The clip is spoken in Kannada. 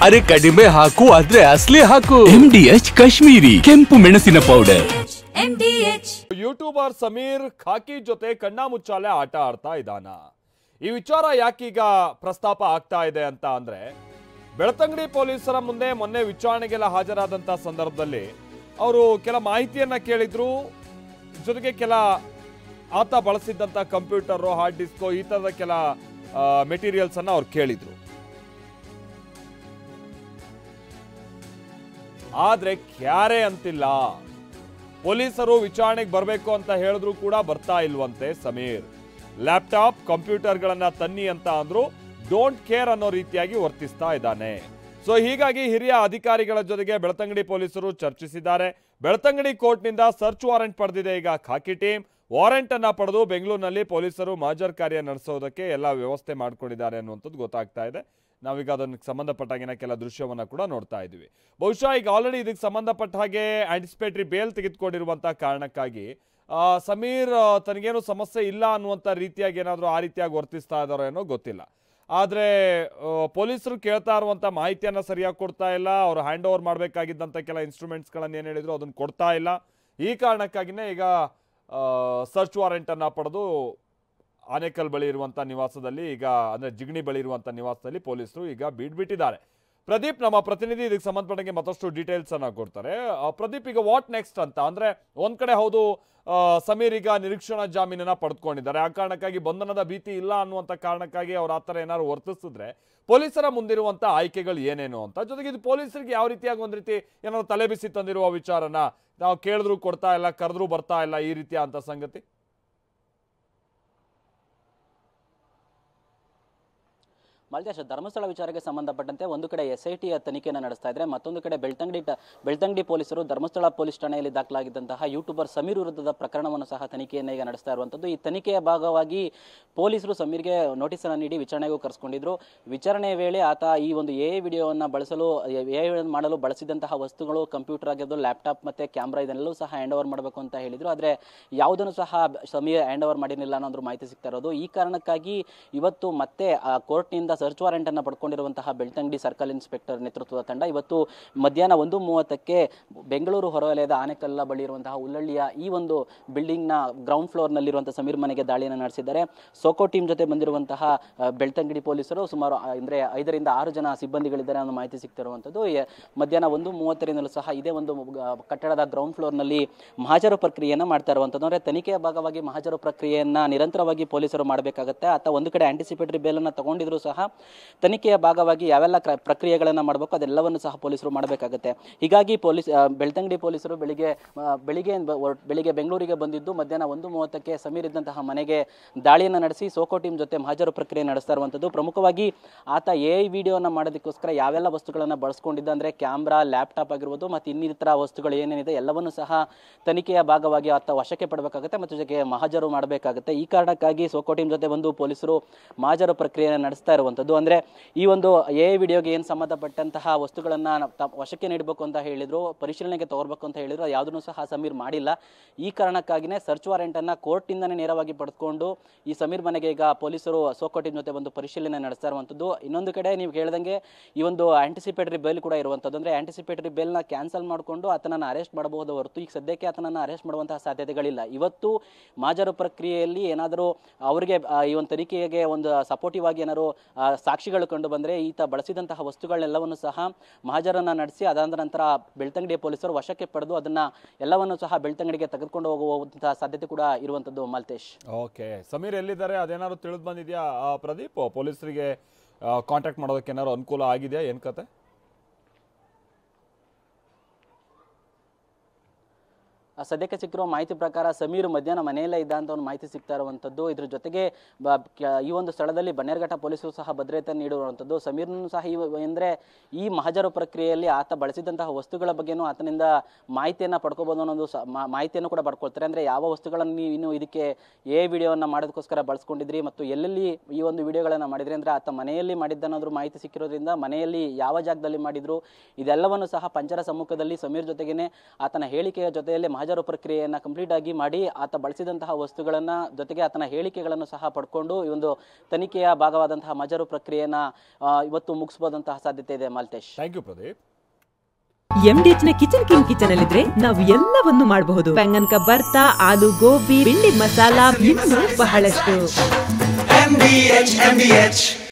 ಅರೆ ಕಡಿಮೆ ಹಾಕು ಆದ್ರೆ ಅಸಲಿ ಹಾಕು. MDH ಕಾಶ್ಮೀರಿ ಕೆಂಪು ಮೆಣಸಿನ ಪೌಡರ್. MDH. ಯೂಟ್ಯೂಬರ್ ಸಮೀರ್ ಖಾಕಿ ಜೊತೆ ಕಣ್ಣಾಮುಚ್ಚಾಲೆ ಆಟ ಆಡ್ತಾ ಇದ್ದಾನ. ಈ ವಿಚಾರ ಯಾಕೀಗ ಪ್ರಸ್ತಾಪ ಆಗ್ತಾ ಇದೆ ಅಂತ ಅಂದ್ರೆ, ಬೆಳ್ತಂಗಡಿ ಪೊಲೀಸರ ಮುಂದೆ ಮೊನ್ನೆ ವಿಚಾರಣೆಗೆಲ್ಲ ಹಾಜರಾದಂತ ಸಂದರ್ಭದಲ್ಲಿ ಅವರು ಕೆಲ ಮಾಹಿತಿಯನ್ನ ಕೇಳಿದ್ರು. ಜೊತೆಗೆ ಕೆಲ ಆತ ಬಳಸಿದ್ದಂತ ಕಂಪ್ಯೂಟರ್, ಹಾರ್ಡ್ ಡಿಸ್ಕೋ, ಈ ತರದ ಕೆಲ ಮೆಟೀರಿಯಲ್ಸ್ ಅನ್ನ ಅವ್ರು ಕೇಳಿದ್ರು. ಆದ್ರೆ ಕ್ಯಾರೆ ಅಂತಿಲ್ಲ. ಪೊಲೀಸರು ವಿಚಾರಣೆಗೆ ಬರಬೇಕು ಅಂತ ಹೇಳಿದ್ರು ಕೂಡ ಬರ್ತಾ ಇಲ್ವಂತೆ ಸಮೀರ್. ಲ್ಯಾಪ್ಟಾಪ್, ಕಂಪ್ಯೂಟರ್ಗಳನ್ನ ತನ್ನಿ ಅಂತ ಅಂದ್ರು, ಡೋಂಟ್ ಕೇರ್ ಅನ್ನೋ ರೀತಿಯಾಗಿ ವರ್ತಿಸ್ತಾ ಇದ್ದಾನೆ. ಸೊ ಹೀಗಾಗಿ ಹಿರಿಯ ಅಧಿಕಾರಿಗಳ ಜೊತೆಗೆ ಬೆಳ್ತಂಗಡಿ ಪೊಲೀಸರು ಚರ್ಚಿಸಿದ್ದಾರೆ. ಬೆಳ್ತಂಗಡಿ ಕೋರ್ಟ್ನಿಂದ ಸರ್ಚ್ ವಾರೆಂಟ್ ಪಡೆದಿದೆ ಈಗ ಖಾಕಿ ಟೀಮ್. ವಾರೆಂಟ್ ಅನ್ನ ಪಡೆದು ಬೆಂಗಳೂರಿನಲ್ಲಿ ಪೊಲೀಸರು ಮಹಜರ್ ಕಾರ್ಯ ನಡೆಸೋದಕ್ಕೆ ಎಲ್ಲ ವ್ಯವಸ್ಥೆ ಮಾಡ್ಕೊಂಡಿದ್ದಾರೆ ಅನ್ನುವಂಥದ್ದು ಗೊತ್ತಾಗ್ತಾ ಇದೆ. ನಾವೀಗ ಅದಕ್ಕೆ ಸಂಬಂಧಪಟ್ಟಾಗಿನ ಕೆಲ ದೃಶ್ಯವನ್ನ ಕೂಡ ನೋಡ್ತಾ ಇದ್ವಿ. ಬಹುಶಃ ಈಗ ಆಲ್ರೆಡಿ ಇದಕ್ಕೆ ಸಂಬಂಧಪಟ್ಟ ಹಾಗೆ ಆಂಟಿಸಿಪೇಟರಿ ಬೇಲ್ ತೆಗೆದುಕೊಂಡಿರುವಂತಹ ಕಾರಣಕ್ಕಾಗಿ ಸಮೀರ್ ತನಗೇನು ಸಮಸ್ಯೆ ಇಲ್ಲ ಅನ್ನುವಂಥ ರೀತಿಯಾಗಿ ಏನಾದರೂ ಆ ರೀತಿಯಾಗಿ ವರ್ತಿಸ್ತಾ ಇದ್ದಾರೋ ಏನೋ ಗೊತ್ತಿಲ್ಲ. ಆದರೆ ಪೊಲೀಸರು ಕೇಳ್ತಾ ಇರುವಂಥ ಮಾಹಿತಿಯನ್ನು ಸರಿಯಾಗಿ ಕೊಡ್ತಾ ಇಲ್ಲ. ಅವರು ಹ್ಯಾಂಡ್ ಓವರ್ ಮಾಡಬೇಕಾಗಿದ್ದಂಥ ಕೆಲ ಇನ್ಸ್ಟ್ರೂಮೆಂಟ್ಸ್ಗಳನ್ನು ಏನು ಹೇಳಿದ್ರು ಅದನ್ನು ಕೊಡ್ತಾ ಇಲ್ಲ. ಈ ಕಾರಣಕ್ಕಾಗಿಯೇ ಈಗ ಸರ್ಚ್ ವಾರೆಂಟನ್ನು ಪಡೆದು ಆನೇಕಲ್ ಬಳಿ ಇರುವಂಥ ನಿವಾಸದಲ್ಲಿ ಈಗ ಅಂದರೆ ಜಿಗಣಿ ಬಳಿ ಇರುವಂಥ ನಿವಾಸದಲ್ಲಿ ಪೊಲೀಸರು ಈಗ ಬಿಟ್ಟಿದ್ದಾರೆ. ಪ್ರದೀಪ್ ನಮ್ಮ ಪ್ರತಿನಿಧಿ ಇದಕ್ಕೆ ಸಂಬಂಧಪಟ್ಟಂಗೆ ಮತ್ತಷ್ಟು ಡೀಟೇಲ್ಸ್ ಅನ್ನ ಕೊಡ್ತಾರೆ. ಪ್ರದೀಪ್, ಈಗ ವಾಟ್ ನೆಕ್ಸ್ಟ್ ಅಂತ ಅಂದ್ರೆ, ಒಂದ್ ಕಡೆ ಹೌದು ಸಮೀರ್ ಈಗ ನಿರೀಕ್ಷಣಾ ಜಾಮೀನನ್ನ ಪಡೆದುಕೊಂಡಿದ್ದಾರೆ. ಆ ಕಾರಣಕ್ಕಾಗಿ ಬಂಧನದ ಭೀತಿ ಇಲ್ಲ ಅನ್ನುವಂಥ ಕಾರಣಕ್ಕಾಗಿ ಅವ್ರು ಆ ಥರ ಏನಾದ್ರು ವರ್ತಿಸಿದ್ರೆ ಪೊಲೀಸರ ಮುಂದಿರುವಂಥ ಆಯ್ಕೆಗಳು ಏನೇನು ಅಂತ, ಜೊತೆಗೆ ಇದು ಪೊಲೀಸರಿಗೆ ಯಾವ ರೀತಿಯಾಗಿ ಒಂದು ರೀತಿ ಏನಾದ್ರು ತಲೆ ಬಿಸಿ ತಂದಿರುವ ವಿಚಾರನ, ನಾವು ಕೇಳಿದ್ರು ಕೊಡ್ತಾ ಇಲ್ಲ, ಕರೆದ್ರು ಬರ್ತಾ ಇಲ್ಲ, ಈ ರೀತಿಯ ಅಂತ ಸಂಗತಿ. ಮಾಲ್ತೇಶ್, ಧರ್ಮಸ್ಥಳ ವಿಚಾರಕ್ಕೆ ಸಂಬಂಧಪಟ್ಟಂತೆ ಒಂದು ಕಡೆ SIT ತನಿಖೆಯನ್ನು ನಡೆಸ್ತಾ ಇದ್ರೆ, ಮತ್ತೊಂದು ಕಡೆ ಬೆಳ್ತಂಗಡಿ ಪೊಲೀಸರು ಧರ್ಮಸ್ಥಳ ಪೊಲೀಸ್ ಠಾಣೆಯಲ್ಲಿ ದಾಖಲಾಗಿದ್ದಂತಹ ಯೂಟ್ಯೂಬರ್ ಸಮೀರ್ ವಿರುದ್ಧದ ಪ್ರಕರಣವನ್ನು ಸಹ ತನಿಖೆಯನ್ನು ಈಗ ನಡೆಸ್ತಾ ಇರುವಂಥದ್ದು. ಈ ತನಿಖೆಯ ಭಾಗವಾಗಿ ಪೊಲೀಸರು ಸಮೀರ್ಗೆ ನೋಟಿಸನ್ನು ನೀಡಿ ವಿಚಾರಣೆಗೂ ಕರೆಸಿಕೊಂಡಿದ್ರು. ವಿಚಾರಣೆಯ ವೇಳೆ ಆತ ಈ ಒಂದು AI ವಿಡಿಯೋವನ್ನು ಮಾಡಲು ಬಳಸಿದಂತಹ ವಸ್ತುಗಳು, ಕಂಪ್ಯೂಟರ್ ಆಗಿರೋದು, ಲ್ಯಾಪ್ಟಾಪ್ ಮತ್ತೆ ಕ್ಯಾಮ್ರಾ, ಇದನ್ನೆಲ್ಲವೂ ಸಹ ಹ್ಯಾಂಡ್ ಓವರ್ ಮಾಡಬೇಕು ಅಂತ ಹೇಳಿದ್ರು. ಆದರೆ ಯಾವುದನ್ನು ಸಹ ಸಮೀರ್ ಹ್ಯಾಂಡ್ ಓವರ್ ಮಾಡಿರಲಿಲ್ಲ ಅನ್ನೋದ್ರ ಮಾಹಿತಿ ಸಿಗ್ತಾ ಇರೋದು. ಈ ಕಾರಣಕ್ಕಾಗಿ ಇವತ್ತು ಮತ್ತೆ ಕೋರ್ಟ್ನಿಂದ ಸರ್ಚ್ ವಾರೆಂಟ್ ಅನ್ನು ಪಡ್ಕೊಂಡಿರುವಂತಹ ಬೆಳ್ತಂಗಡಿ ಸರ್ಕಲ್ ಇನ್ಸ್ಪೆಕ್ಟರ್ ನೇತೃತ್ವದ ತಂಡ ಇವತ್ತು ಮಧ್ಯಾಹ್ನ 1:30ಕ್ಕೆ ಬೆಂಗಳೂರು ಹೊರವಲಯದ ಆನೆಕಲ್ಲ ಬಳಿ ಇರುವಂತಹ ಉಲ್ಲಳ್ಳಿಯ ಈ ಒಂದು ಬಿಲ್ಡಿಂಗ್ನ ಗ್ರೌಂಡ್ ಫ್ಲೋರ್ನಲ್ಲಿರುವಂತಹ ಸಮೀರ್ ಮನೆಗೆ ದಾಳಿಯನ್ನು ನಡೆಸಿದ್ದಾರೆ. ಸೋಕೋ ಟೀಮ್ ಜೊತೆ ಬಂದಿರುವಂತಹ ಬೆಳ್ತಂಗಡಿ ಪೊಲೀಸರು ಸುಮಾರು 5 ರಿಂದ 6 ಜನ ಸಿಬ್ಬಂದಿಗಳಿದ್ದಾರೆ ಅನ್ನೋ ಮಾಹಿತಿ ಸಿಗ್ತಿರುವಂಥದ್ದು. ಮಧ್ಯಾಹ್ನ 1:30ರಿಂದಲೂ ಸಹ ಇದೇ ಒಂದು ಕಟ್ಟಡದ ಗ್ರೌಂಡ್ ಫ್ಲೋರ್ನಲ್ಲಿ ಮಹಾಜರು ಪ್ರಕ್ರಿಯೆಯನ್ನು ಮಾಡ್ತಾ ಇರುವಂಥದ್ದು. ಅಂದರೆ ತನಿಖೆಯ ಭಾಗವಾಗಿ ಮಹಾಜರು ಪ್ರಕ್ರಿಯೆಯನ್ನು ನಿರಂತರವಾಗಿ ಪೊಲೀಸರು ಮಾಡಬೇಕಾಗುತ್ತೆ. ಆತ ಒಂದು ಕಡೆ ಆಂಟಿಸಿಪೇಟರಿ ಬೇಲನ್ನು ತಗೊಂಡಿದ್ರು ಸಹ ತನಿಖೆಯ ಭಾಗವಾಗಿ ಯಾವೆಲ್ಲ ಪ್ರಕ್ರಿಯೆಗಳನ್ನು ಮಾಡಬೇಕು ಅದೆಲ್ಲವನ್ನು ಸಹ ಪೊಲೀಸರು ಮಾಡಬೇಕಾಗುತ್ತೆ. ಹೀಗಾಗಿ ಬೆಳ್ತಂಗಡಿ ಪೊಲೀಸರು ಬೆಳಿಗ್ಗೆ ಬೆಂಗಳೂರಿಗೆ ಬಂದಿದ್ದು ಮಧ್ಯಾಹ್ನ 1:30ಕ್ಕೆ ಸಮೀರ್ ಇದ್ದಂತಹ ಮನೆಗೆ ದಾಳಿಯನ್ನು ನಡೆಸಿ ಸೋಕೋ ಟೀಮ್ ಜೊತೆ ಮಹಾಜರು ಪ್ರಕ್ರಿಯೆ ನಡೆಸ್ತಾ ಇರುವಂಥದ್ದು. ಪ್ರಮುಖವಾಗಿ ಆತ AI ವಿಡಿಯೋನ ಮಾಡೋದಕ್ಕೋಸ್ಕರ ಯಾವೆಲ್ಲ ವಸ್ತುಗಳನ್ನು ಬಳಸ್ಕೊಂಡಿದ್ದ ಅಂದರೆ ಕ್ಯಾಮ್ರಾ, ಲ್ಯಾಪ್ಟಾಪ್ ಆಗಿರ್ಬೋದು ಮತ್ತು ಇನ್ನಿತರ ವಸ್ತುಗಳು ಏನೇನಿದೆ ಎಲ್ಲವನ್ನು ಸಹ ತನಿಖೆಯ ಭಾಗವಾಗಿ ಆತ ವಶಕ್ಕೆ ಪಡಬೇಕಾಗುತ್ತೆ ಮತ್ತು ಜೊತೆಗೆ ಮಹಾಜರು ಮಾಡಬೇಕಾಗುತ್ತೆ. ಈ ಕಾರಣಕ್ಕಾಗಿ ಸೋಕೋ ಟೀಮ್ ಜೊತೆ ಬಂದು ಪೊಲೀಸರು ಮಹಾಜರು ಪ್ರಕ್ರಿಯೆಯನ್ನು ನಡೆಸ್ತಾ ಇರುವಂಥದ್ದು. ಅಂದರೆ ಈ ಒಂದು AI ವಿಡಿಯೋಗೆ ಏನು ಸಂಬಂಧಪಟ್ಟಂತಹ ವಸ್ತುಗಳನ್ನು ವಶಕ್ಕೆ ನೀಡಬೇಕು ಅಂತ ಹೇಳಿದ್ರು, ಪರಿಶೀಲನೆಗೆ ತಗೋರ್ಬೇಕು ಅಂತ ಹೇಳಿದ್ರು, ಯಾವುದನ್ನು ಸಹ ಸಮೀರ್ ಮಾಡಿಲ್ಲ. ಈ ಕಾರಣಕ್ಕಾಗಿಯೇ ಸರ್ಚ್ ವಾರೆಂಟ್ ಅನ್ನ ಕೋರ್ಟಿಂದನೇ ನೇರವಾಗಿ ಪಡೆದುಕೊಂಡು ಈ ಸಮೀರ್ ಮನೆಗೆ ಈಗ ಪೊಲೀಸರು ಸೋಕೋ ಟೀಮ್ ಜೊತೆ ಬಂದು ಪರಿಶೀಲನೆ ನಡೆಸ್ತಾ ಇರುವಂಥದ್ದು. ಇನ್ನೊಂದು ಕಡೆ ನೀವು ಹೇಳ್ದಂಗೆ ಈ ಒಂದು ಆಂಟಿಸಿಪೇಟರಿ ಬೇಲ್ ಕೂಡ ಇರುವಂಥದ್ದು. ಅಂದರೆ ಆಂಟಿಸಿಪೇಟರಿ ಬೇಲ್ನ ಕ್ಯಾನ್ಸಲ್ ಮಾಡಿಕೊಂಡು ಆತನನ್ನು ಅರೆಸ್ಟ್ ಮಾಡಬಹುದು ಹೊರತು ಈಗ ಸದ್ಯಕ್ಕೆ ಆತನನ್ನು ಅರೆಸ್ಟ್ ಮಾಡುವಂತಹ ಸಾಧ್ಯತೆಗಳಿಲ್ಲ. ಇವತ್ತು ಮಹಾಜರು ಪ್ರಕ್ರಿಯೆಯಲ್ಲಿ ಏನಾದರೂ ಅವರಿಗೆ ಈ ಒಂದು ತನಿಖೆಗೆ ಒಂದು ಸಪೋರ್ಟಿವ್ ಆಗಿ ಏನಾದರೂ ಸಾಕ್ಷಿಗಳು ಕಂಡು ಬಂದರೆ ಈತ ಬಳಸಿದಂತಹ ವಸ್ತುಗಳನ್ನೆಲ್ಲವನ್ನು ಸಹ ಮಹಾಜರನ್ನ ನಡೆಸಿ ಅದಾದ ನಂತರ ಬೆಳ್ತಂಗಡಿ ಪೊಲೀಸರು ವಶಕ್ಕೆ ಪಡೆದು ಅದನ್ನ ಎಲ್ಲವನ್ನು ಸಹ ಬೆಳ್ತಂಗಡಿಗೆ ತೆಗೆದುಕೊಂಡು ಹೋಗುವಂತಹ ಸಾಧ್ಯತೆ ಕೂಡ ಇರುವಂತದ್ದು. ಮಾಲ್ತೇಶ್, ಓಕೆ, ಸಮೀರ್ ಎಲ್ಲಿದ್ದಾರೆ ಅದೇನಾದ್ರು ತಿಳಿದು ಬಂದಿದೆಯಾ ಪ್ರದೀಪ್? ಪೊಲೀಸರಿಗೆ ಕಾಂಟ್ಯಾಕ್ಟ್ ಮಾಡೋದಕ್ಕೆ ಏನಾದ್ರು ಅನುಕೂಲ ಆಗಿದೆಯಾ, ಏನ್ ಕತೆ? ಸದ್ಯಕ್ಕೆ ಸಿಕ್ಕಿರುವ ಮಾಹಿತಿ ಪ್ರಕಾರ ಸಮೀರ್ ಮಧ್ಯಾಹ್ನ ಮನೆಯಲ್ಲೇ ಇದ್ದ ಅಂತ ಒಂದು ಮಾಹಿತಿ ಸಿಗ್ತಾ ಇರುವಂಥದ್ದು. ಇದ್ರ ಜೊತೆಗೆ ಈ ಒಂದು ಸ್ಥಳದಲ್ಲಿ ಬನ್ನೇರುಘಟ್ಟ ಪೊಲೀಸರು ಸಹ ಭದ್ರತೆ ನೀಡಿರುವಂಥದ್ದು. ಸಮೀರ್ನೂ ಸಹ ಅಂದರೆ ಈ ಮಹಾಜರು ಪ್ರಕ್ರಿಯೆಯಲ್ಲಿ ಆತ ಬಳಸಿದಂತಹ ವಸ್ತುಗಳ ಬಗ್ಗೆನೂ ಆತನಿಂದ ಮಾಹಿತಿಯನ್ನು ಪಡ್ಕೋಬೋದು ಅನ್ನೋದು ಮಾಹಿತಿಯನ್ನು ಕೂಡ ಪಡ್ಕೊಳ್ತಾರೆ. ಅಂದರೆ ಯಾವ ವಸ್ತುಗಳನ್ನು ನೀವು ಇದಕ್ಕೆ ವಿಡಿಯೋವನ್ನು ಮಾಡೋದಕ್ಕೋಸ್ಕರ ಬಳಸ್ಕೊಂಡಿದ್ರಿ ಮತ್ತು ಎಲ್ಲೆಲ್ಲಿ ಈ ಒಂದು ವಿಡಿಯೋಗಳನ್ನು ಮಾಡಿದ್ರಿ, ಅಂದರೆ ಆತ ಮನೆಯಲ್ಲಿ ಮಾಡಿದ್ದನ್ನಾದ್ರೂ ಮಾಹಿತಿ ಸಿಕ್ಕಿರೋದ್ರಿಂದ ಮನೆಯಲ್ಲಿ ಯಾವ ಜಾಗದಲ್ಲಿ ಮಾಡಿದ್ರು ಇದೆಲ್ಲವನ್ನು ಸಹ ಪಂಚರ ಸಮ್ಮುಖದಲ್ಲಿ ಸಮೀರ್ ಜೊತೆಗೇನೆ ಆತನ ಹೇಳಿಕೆಯ ಜೊತೆಯಲ್ಲಿ ಮಹಜರು ಪ್ರಕ್ರಿಯೆಯನ್ನು ಕಂಪ್ಲೀಟ್ ಆಗಿ ಮಾಡಿ ಆತ ಬಳಸಿದಂತಹ ವಸ್ತುಗಳನ್ನ ಜೊತೆಗೆ ಆತನ ಹೇಳಿಕೆಗಳನ್ನು ಸಹ ಪಡ್ಕೊಂಡು ಈ ಒಂದು ತನಿಖೆಯ ಭಾಗವಾದಂತಹ ಮಹಜರು ಪ್ರಕ್ರಿಯೆಯನ್ನ ಇವತ್ತು ಮುಗಿಸಬಹುದಂತಹ ಸಾಧ್ಯತೆ ಇದೆ Maltesh. Thank you Pradeep. MDH ನ ಕಿಚನ್ ಅಲ್ಲಿದ್ರೆ ನಾವು ಎಲ್ಲವನ್ನು ಮಾಡಬಹುದು. ಬೆಂಗನ್ ಕಾ ಬರ್ತಾ, ಆಲೂ ಗೋಬಿ, ಭಿಂಡಿ ಮಸಾಲಾ, ಇನ್ನೂ ಬಹಳಷ್ಟು. MDH